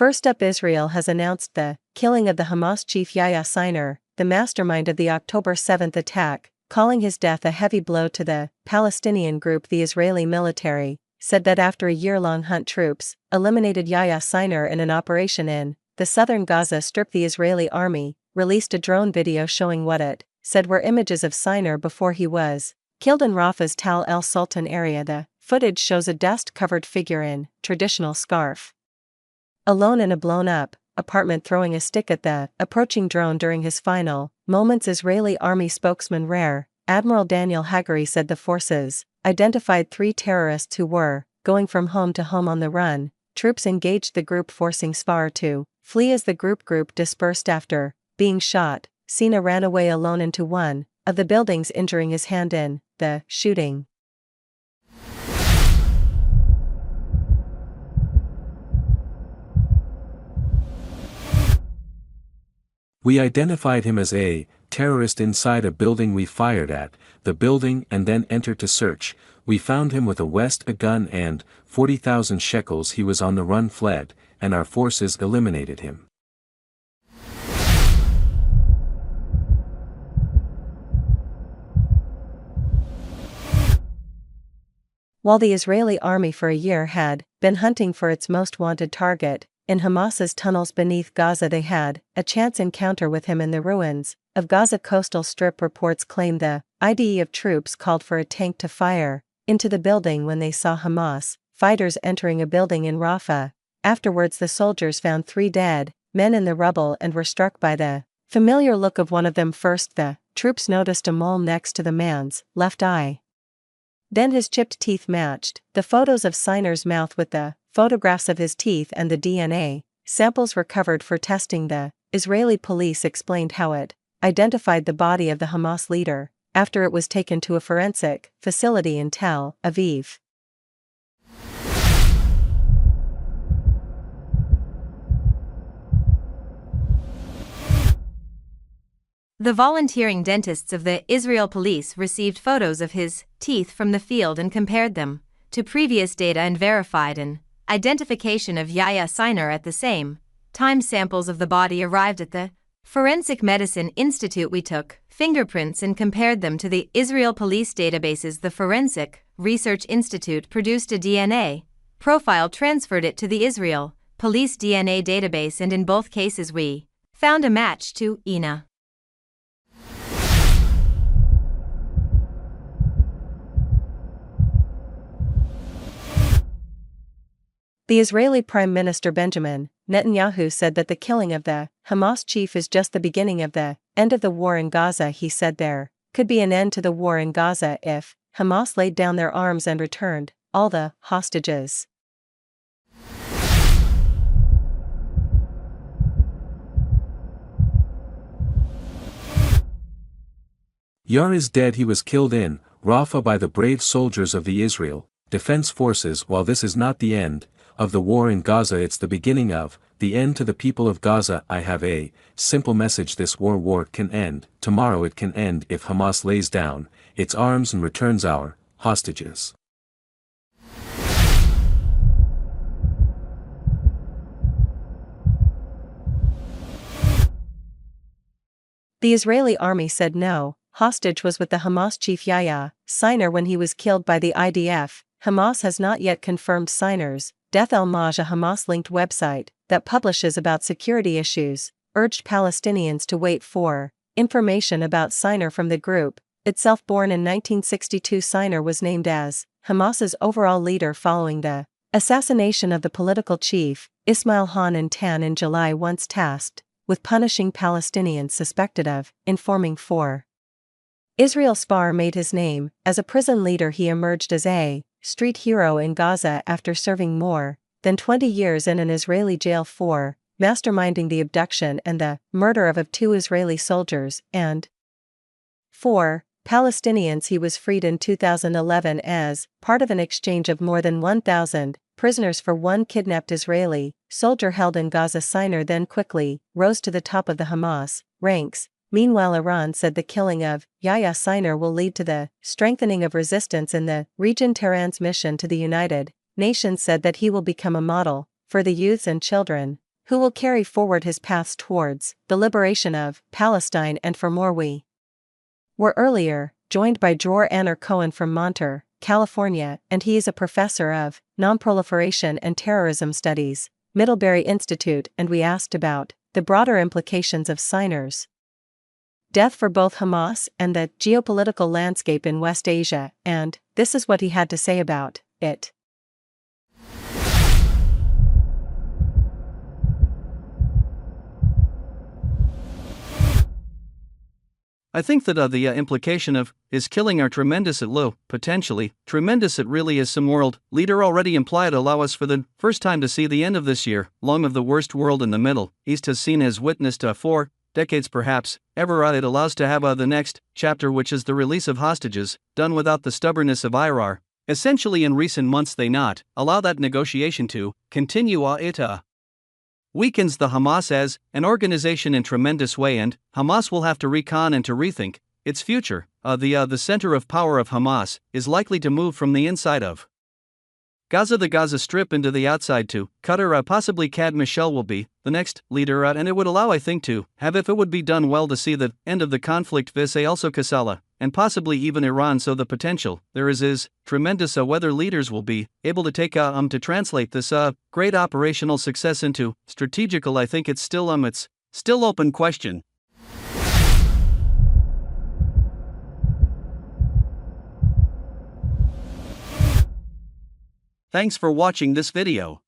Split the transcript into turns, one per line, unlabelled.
First up, Israel has announced the killing of the Hamas chief Yahya Sinwar, the mastermind of the October 7 attack, calling his death a heavy blow to the Palestinian group. The Israeli military said that after a year-long hunt, troops eliminated Yahya Sinwar in an operation in the southern Gaza Strip. The Israeli army released a drone video showing what it said were images of Sinwar before he was killed in Rafah's Tal el Sultan area. The footage shows a dust-covered figure in traditional scarf, alone in a blown-up apartment, throwing a stick at the approaching drone during his final moments. Israeli army spokesman Rear Admiral Daniel Hagari said the forces identified 3 terrorists who were going from home to home on the run. Troops engaged the group, forcing Sinwar to flee as the group dispersed after being shot. Sinwar ran away alone into one of the buildings, injuring his hand in the shooting.
We identified him as a terrorist inside a building. We fired at the building and then entered to search. We found him with a gun and 40,000 shekels. He was on the run, fled, and our forces eliminated him.
While the Israeli army for a year had been hunting for its most wanted target in Hamas's tunnels beneath Gaza, they had a chance encounter with him in the ruins of Gaza coastal strip. Reports claim the IDF troops called for a tank to fire into the building when they saw Hamas fighters entering a building in Rafah. Afterwards, the soldiers found 3 dead men in the rubble and were struck by the familiar look of one of them. First, the troops noticed a mole next to the man's left eye. Then his chipped teeth matched the photos of Sinwar's mouth with the photographs of his teeth and the DNA samples recovered for testing. The Israeli police explained how it identified the body of the Hamas leader after it was taken to a forensic facility in Tel Aviv.
The volunteering dentists of the Israel police received photos of his teeth from the field and compared them to previous data and verified an identification of Yahya Sinwar. At the same time, samples of the body arrived at the Forensic Medicine Institute. We took fingerprints and compared them to the Israel police databases. The Forensic Research Institute produced a DNA profile, transferred it to the Israel police DNA database, and in both cases we found a match to Ina.
The Israeli Prime Minister Benjamin Netanyahu said that the killing of the Hamas chief is just the beginning of the end of the war in Gaza. He said there could be an end to the war in Gaza if Hamas laid down their arms and returned all the hostages.
Yar is dead. He was killed in Rafah by the brave soldiers of the Israel Defense Forces. While this is not the end of the war in Gaza, it's the beginning of the end to the people of Gaza. I have a simple message: this war can end tomorrow. It can end if Hamas lays down its arms and returns our hostages.
The Israeli army said no hostage was with the Hamas chief Yahya Sinwar when he was killed by the IDF. Hamas has not yet confirmed Sinwar's death. Al-Maj, a Hamas-linked website that publishes about security issues, urged Palestinians to wait for information about Sinwar from the group itself. Born in 1962, Sinwar was named as Hamas's overall leader following the assassination of the political chief Ismail Haniyeh in July. Once tasked with punishing Palestinians suspected of informing for Israel, Sinwar made his name as a prison leader. He emerged as a street hero in Gaza after serving more than 20 years in an Israeli jail for masterminding the abduction and the murder of 2 Israeli soldiers and 4 Palestinians. He was freed in 2011 as part of an exchange of more than 1,000 prisoners for one kidnapped Israeli soldier held in Gaza. Sinwar then quickly rose to the top of the Hamas ranks. Meanwhile, Iran said the killing of Yahya Sinwar will lead to the strengthening of resistance in the region. Tehran's mission to the United Nations said that he will become a model for the youths and children who will carry forward his paths towards the liberation of Palestine and for more we were earlier, joined by Dror Anner Cohen from Monter, California, and he is a professor of Nonproliferation and Terrorism Studies, Middlebury Institute, and we asked about the broader implications of signers' death for both Hamas and the geopolitical landscape in West Asia, and this is what he had to say about it.
I think that the implication of is killing are tremendous at low, potentially, tremendous at really is some world leader already implied allow us for the first time to see the end of this year, long of the worst world in the Middle East has seen as witnessed 4 decades perhaps, ever it allows to have the next chapter which is the release of hostages, done without the stubbornness of IRR. Essentially in recent months they not allow that negotiation to continue it weakens the Hamas as an organization in tremendous way, and Hamas will have to recon and to rethink its future. The center of power of Hamas is likely to move from the inside of Gaza, the Gaza Strip, into the outside to Qatar. Possibly Kad Michel will be the next leader, and it would allow, I think, to have, if it would be done well, to see the end of the conflict vis also Kassala, and possibly even Iran. So the potential there is tremendous. Whether leaders will be able to take to translate this great operational success into strategical, I think it's still open question. Thanks for watching this video.